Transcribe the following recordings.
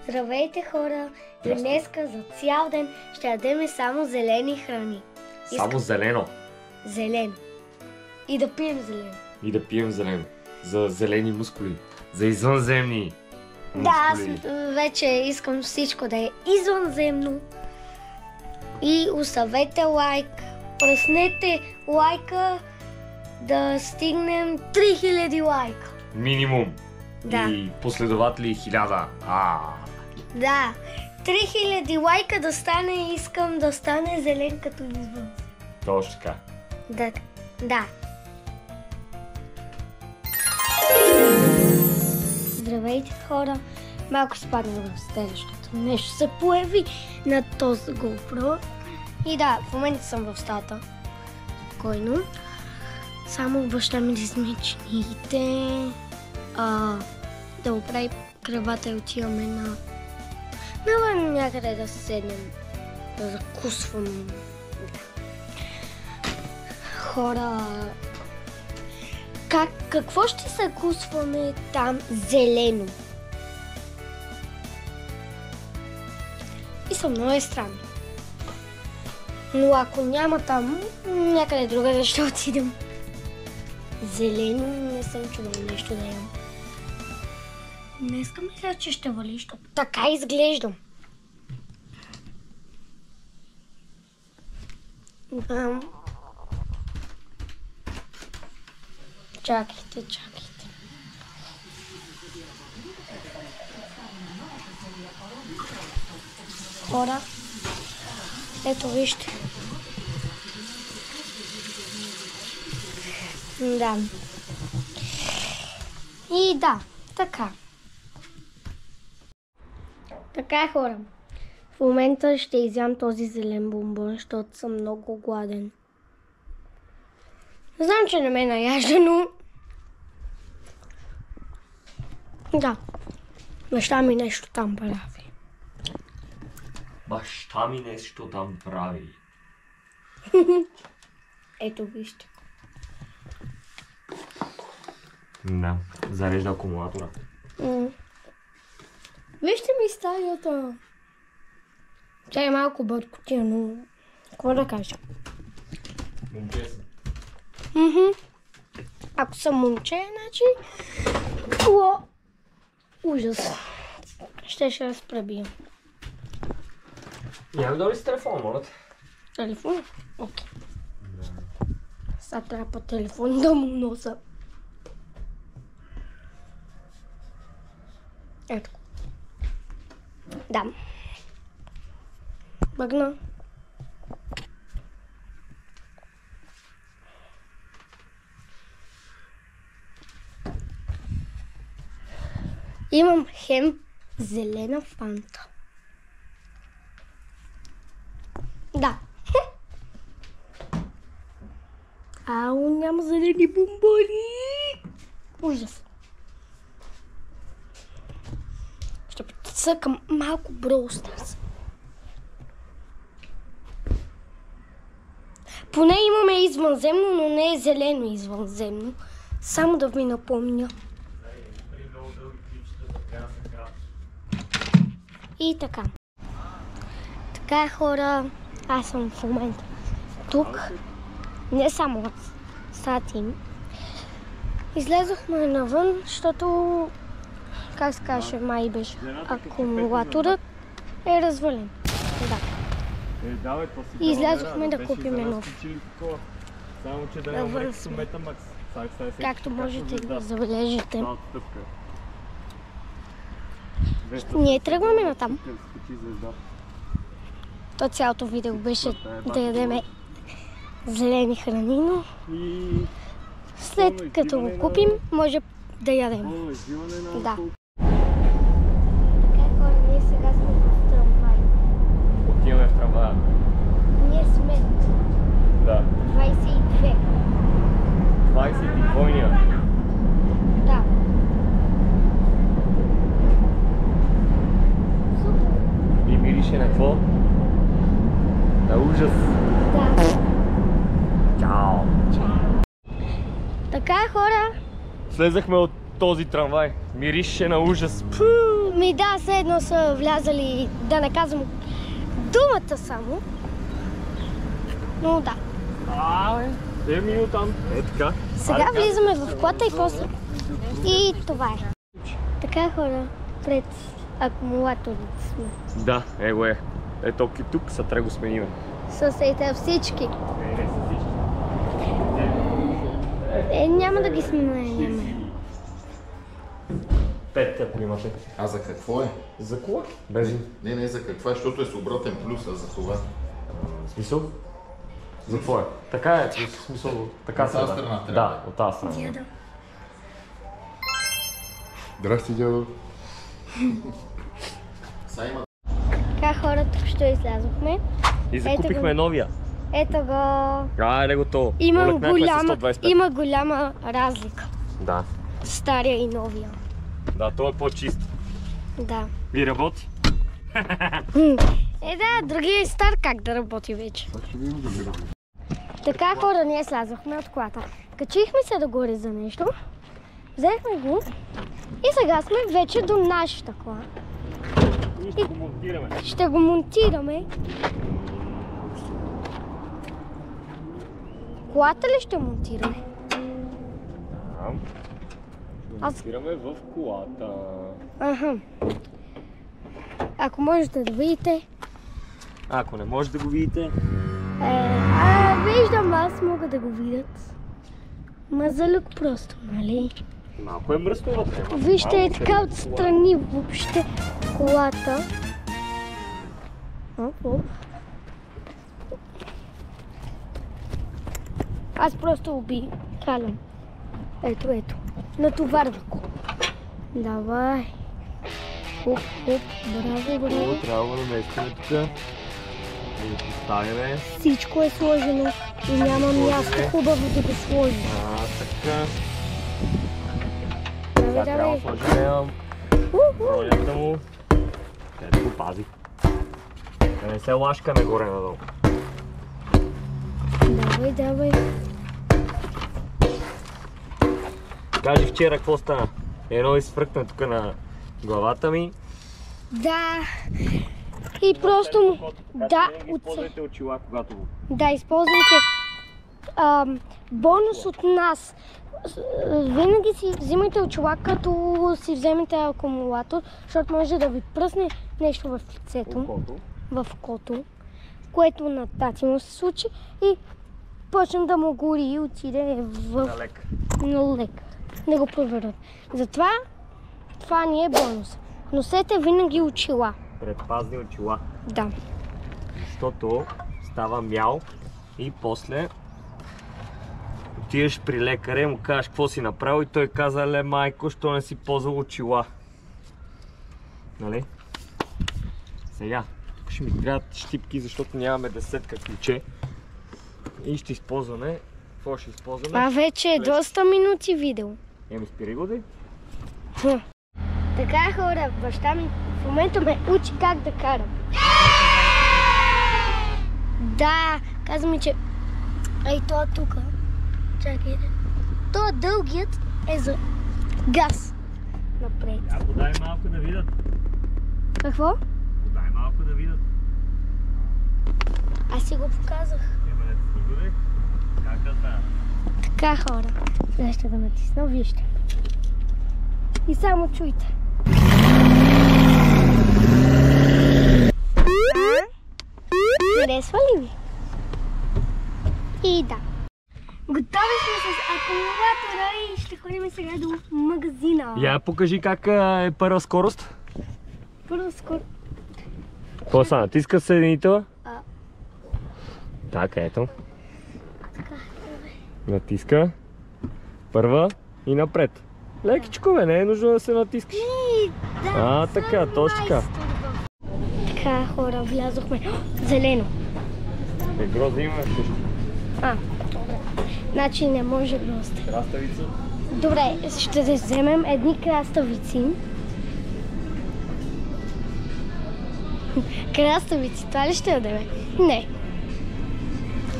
Здравейте, хора! И днеска за цял ден ще ядем само зелени храни. Само зелено. Зелено. И да пием зелено. И да пием зелено. За зелени мускули. За извънземни мускули. Да, аз вече искам всичко да е извънземно. И оставете лайк. Пръснете лайка да стигнем 3000 лайка. Минимум. Да. И последователи 1000. Да. 3000 лайка да стане и искам да стане зелен като извън. Точно така. Да. Здравейте, хора! Малко спадна в стелището. Нещо се появи на този GoPro. И да, в момента съм в стата. Спокойно. Само баща ми да измие чиниите. Да оправи кръвата и отиваме навън някъде да седнем. Да закусвам. Хора, какво ще закусваме там зелено? И съм много странно. Но ако няма там, някъде другаде ще отидем. Зелено не съм чувал нещо да ям. Днеска мисля, че ще вали, защото така изглеждам. Чакайте. Хора, ето вижте. Да. И да, така. Така, хора. В момента ще изям този зелен бомбон, защото съм много гладен. Знам, че не ме наяжда, но... Да. Баща ми нещо там прави. Баща ми нещо там прави. Ето вижте. Да, зарежда акумулатора. Вижте ми стаята. Тя е малко бъркотия, но... Какво да кажа? Момче съм. Ако съм момче, значи... Ужас. Ще разпребия. Няма да ли с телефон, моля? Телефон? Окей. Сега трябва по телефон да му носа. Ето. Да. Бъгна. Имам хем зелена фанта. Да. Ау, няма зелени бомбони. Ужас. Ще потъцъкам малко Brawl Stars. Поне имаме извънземно, но не е зелено извънземно. Само да ви напомня. И така. Така, хора, аз съм в момента тук. Не само аз. Сатим. Излезохме навън, защото, как се каже, май беше, акумулаторът е развален. Да. И излязохме да купим нов. Навън сме. Както можете да забележите. Ние тръгваме натам. То цялото видео беше да ядеме зелени храни, но след като го купим, може да ядем. Да. Така, хора, ние сега сме в трамвай. Отиваме в трамвая. Ние сме 22. 22-ния. Да. И мирише на какво? На ужас. Да. Чао. Така, хора. Слезахме от този трамвай. Мирише на ужас. Пу! Ми да, все едно са влязали, да не казвам думата само. Но да. Дай ми оттам. Така. Сега влизаме в колата и после. И това е. Така хора, пред акумулаторите сме. Да, его е. Ето тук са трябва го сменим. С ете всички. Не са всички. Няма да ги сменяме. 5, ако имате. А за какво е? За кола? Бензин. Не, за какво е, защото е с обратен плюс, а за това. Смисъл? За какво е? Така е, в смисъл, така от тази страна трябва. Да, от тази страна. Дядо. Здрасти, дядо. Сайма. Така хора, тук ще излязохме. И закупихме новия. Ето го. Айде готово. Има голяма разлика. Да. Стария и новия. Да, той е по-чист. Да. И работи. Да, другия е стар, как да работи вече. Така хора, ние слязохме от колата. Качихме се догоре за нещо. Взехме го. И сега сме вече до нашата кола. И ще го монтираме. Ще го монтираме. Колата ли ще монтираме? Монтираме в колата. Аха. Ако можете да видите. Ако не можете да го видите. Виждам, аз мога да го видят. Ма за люк просто, нали? Малко е мръсно вътре. Вижте, е така отстрани въобще колата. Аз просто обикалям. Ето. Натоварва го. Давай. Хоп, браво. Трябва да наместим тук. Да го поставяме. Всичко е сложено и няма място хубаво да го сложим. Така. Давай. Трябва да сложим ролята му. Да го пази. Да не се лашкаме горе-надолу. Давай. Кажи вчера какво стана? Едно изфръкна тук на главата ми. Да. И просто му... Да, използвайте очила, когато го... Да, използвайте бонус от нас. Винаги си взимайте очила, като си вземете акумулатор, защото може да ви пръсне нещо в лицето, в окото, което на тати му се случи и почне да му гори и отиде в... На лек. Да го проверят. Затова това ни е бонус. Носете винаги очила. Предпазни очила. Да. Защото става мял и после отидеш при лекаря и му кажеш какво си направил и той каза: ле майко, що не си ползвал очила. Нали? Сега, тук ще ми трябват щипки, защото нямаме десетка ключе. И ще използваме... Какво ще използваме? Това вече е доста минути видео. Спири го, дай. Така хора, баща ми в момента ме учи как да карам. Да, каза ми, че... Ей, това тук. Чакайте. Това дългият е за газ. Напред. Я подай малко да видят. Какво? Подай малко да видят. Аз си го показах. Как да става? Така хора. Сега ще да натисна, вижте. И само чуйте. Харесва ли ви? И да. Готови сме с акумулатора и ще ходим сега до магазина. Я покажи как е първа скорост. Първа скорост. Какво са? Натиска съединителя? Така, ето. Натиска. Първа и напред. Лекичко бе, не е нужно да се натискаш. Така, точно така. Така хора, влязохме. Зелено. Грозда има също. Добре. Значи не може грозда. Краставица. Добре, ще вземем едни краставици. Краставици, това ли ще ядем? Не.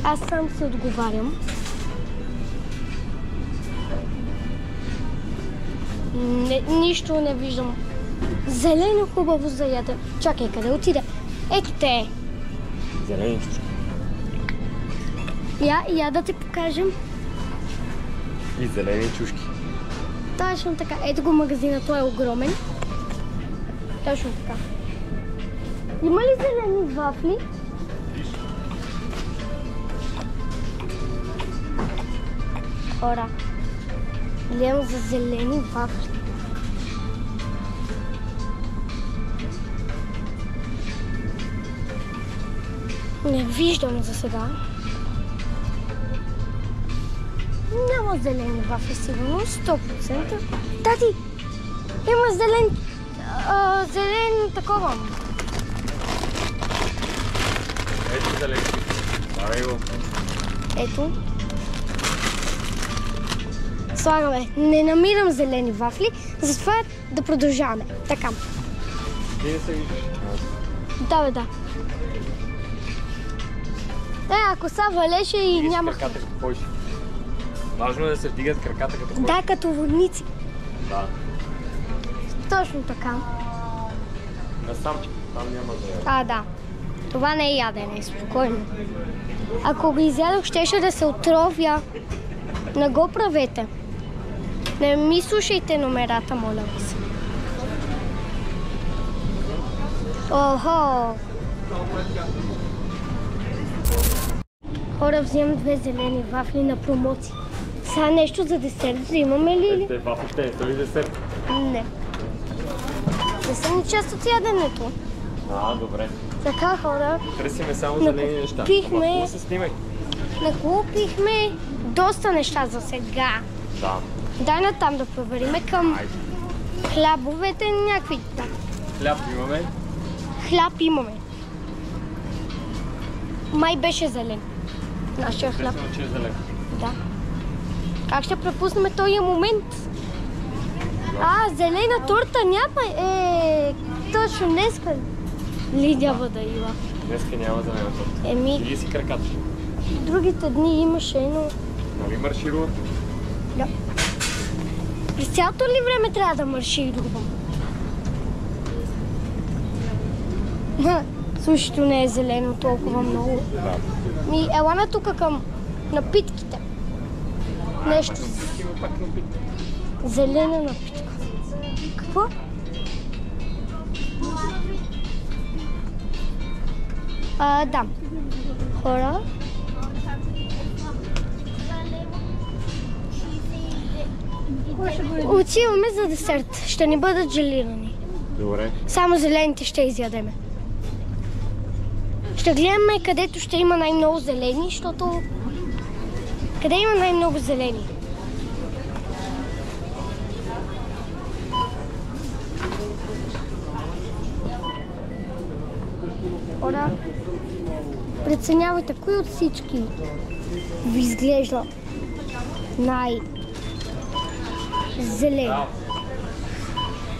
Аз сам се отговарям. Нищо не виждам Зелено хубаво за яде. Чакай, къде отиде? Ето те. Зелени чушки. Я да ти покажем. И зелени чушки. Точно така. Ето го магазина, той е огромен. Точно така. Има ли зелени вафли? Хора, гледам за зелени вафли. Не виждам за сега. Няма зелени вафли, сигурно, 100%. Тати, има зелен такова. Ето зелени. Давай го. Ето. Слагаме. Не намирам зелени вафли, затова да продължаваме. Така. Ти не се виждаш. Да, бе, да. Ако са валеше и няма... краката като ходиш. Важно е да се вдигат краката като ходиш. Да, като водници. Да. Точно така. Насам, там няма да Да. Това не е ядене, спокойно. Ако го изядох, щеше да се отровя. Не го правете. Не ми слушайте номерата, моля ви се. Охо! Хора, взимам 2 зелени вафли на промоция. Сега нещо за десерт взимаме ли? Те вафлите не са ли десерт? Не. Не са ни част от яденето. Добре. Така, хора, Търсиме само зелени неща. Накупихме. Ама се снимай. накупихме доста неща за сега. Да. Дай натам да провериме към Айде. хлябовете, някакви. Да. Хляб имаме. Хляб имаме. Май беше зелен. Нашия хляб. Естествено, че е зелен. Да. Как ще пропуснем този момент? Зелена торта няма. Точно днеска ли няма да има? Днеска няма зелена торта. Иди си краката. Другите дни имаше, но... Нали марширува? Да. През цялото ли време трябва да марширувам? Сушито не е зелено толкова много. Да. Ела на тук към напитките. Нещо Има пак напитки. зелена напитка. Какво? Да. Хора. Отиваме за десерт. Ще ни бъдат желирани. Добре. Само зелените ще изядеме. Ще гледаме където ще има най-много зелени, защото... Къде има най-много зелени? Хора, преценявайте, кои от всички ви изглежда най-зелен. Да.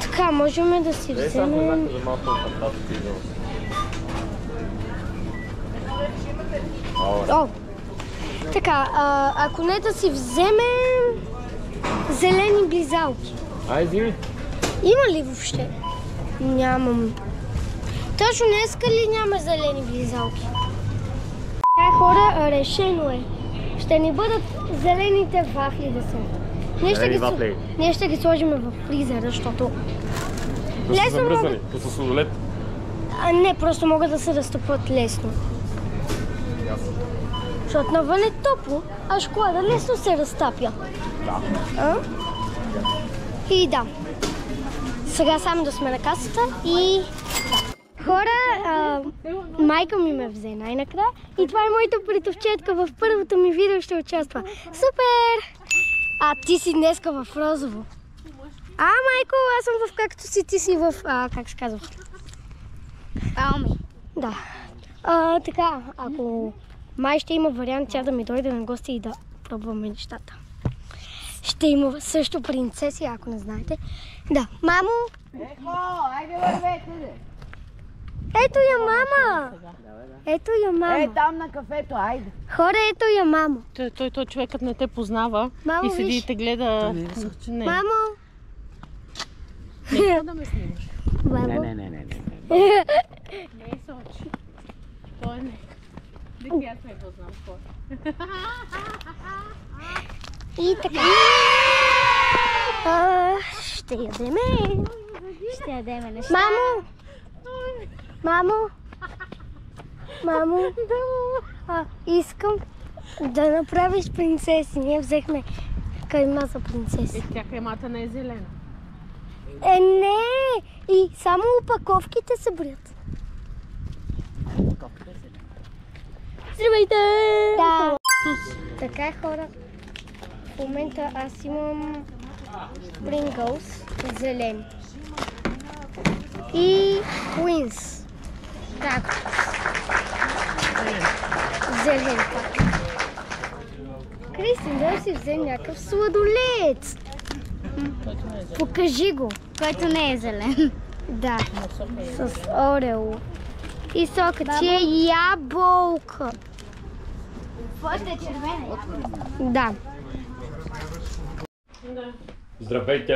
Така, можем да си Дай само вземем... еднакво за малко от пъртата ти идва. Така, ако не да си вземем зелени близалки. Ай, взими. Има ли въобще? Нямам. Точно днеска ли няма зелени близалки? Така, хора, решено е. Ще ни бъдат зелените вафли да са. Ние ще ги сложим в фризера, защото... Да са замръзнали, като сладолет. Не, просто могат да се разтопят лесно. Защото навън е топло, а шоколада лесно се разтапя. Да. И да. Сега само да сме на касата и... Хора, майка ми ме взе най-накрая и това е моята приятелчетка, в първото ми видео ще участва. Супер! Ти си днеска в розово. Майко, аз съм в както си, ти си в... как се казва? Алми. Да. Така, ако май ще има вариант тя да ми дойде на гости и да пробваме нещата. Ще има също принцеси, ако не знаете. Да, мамо! Айде вървете! Ето я мама! Ето я мама! Там на кафето, айде! Хора, ето я мама! Той човекът не те познава. Мамо, и седи и те гледа. Мамо! Не да ме снимаш. Бабо. Не. Не е Сочи. Той не. Деки аз не го знам кой. И така. Ще ядеме. Ще ядеме неща. Мамо. Искам да направиш принцеси. Ние взехме кайма за принцеси. Тя кремата не е зелена. Не! И само опаковките се броят. Здравейте! Да. Така е, хора. В момента аз имам Pringles зелен. И Queens. Так. Зелен пак. Кристин, да си взе някакъв сладолец. Покажи го. Който не е зелен. Да, с орео. И сока, че е ябълка. Твоята е червена. Да. Здравейте!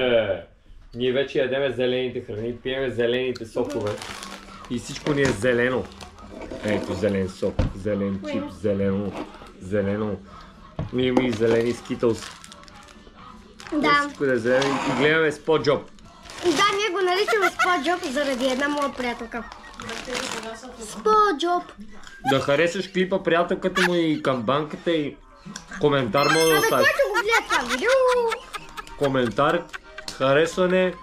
Ние вече ядеме зелените храни, пиеме зелените сокове и всичко ни е зелено. Ето зелен сок, зелен чип, зелено. Ние имаме и зелени скитълс. Да. Всичко да е зелено и гледаме SpongeBob. Да, ние го наричаме SpongeBob заради една моя приятелка. SpongeBob. Да харесаш клипа, приятелката му и камбанката и коментар може да оставиш. Който го гледа това видео. Коментар, харесване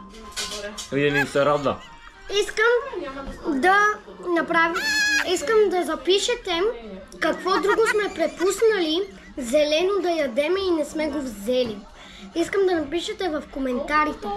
и да ни се радва. Искам да запишете какво друго сме препуснали зелено да ядеме и не сме го взели. Искам да напишете в коментарите.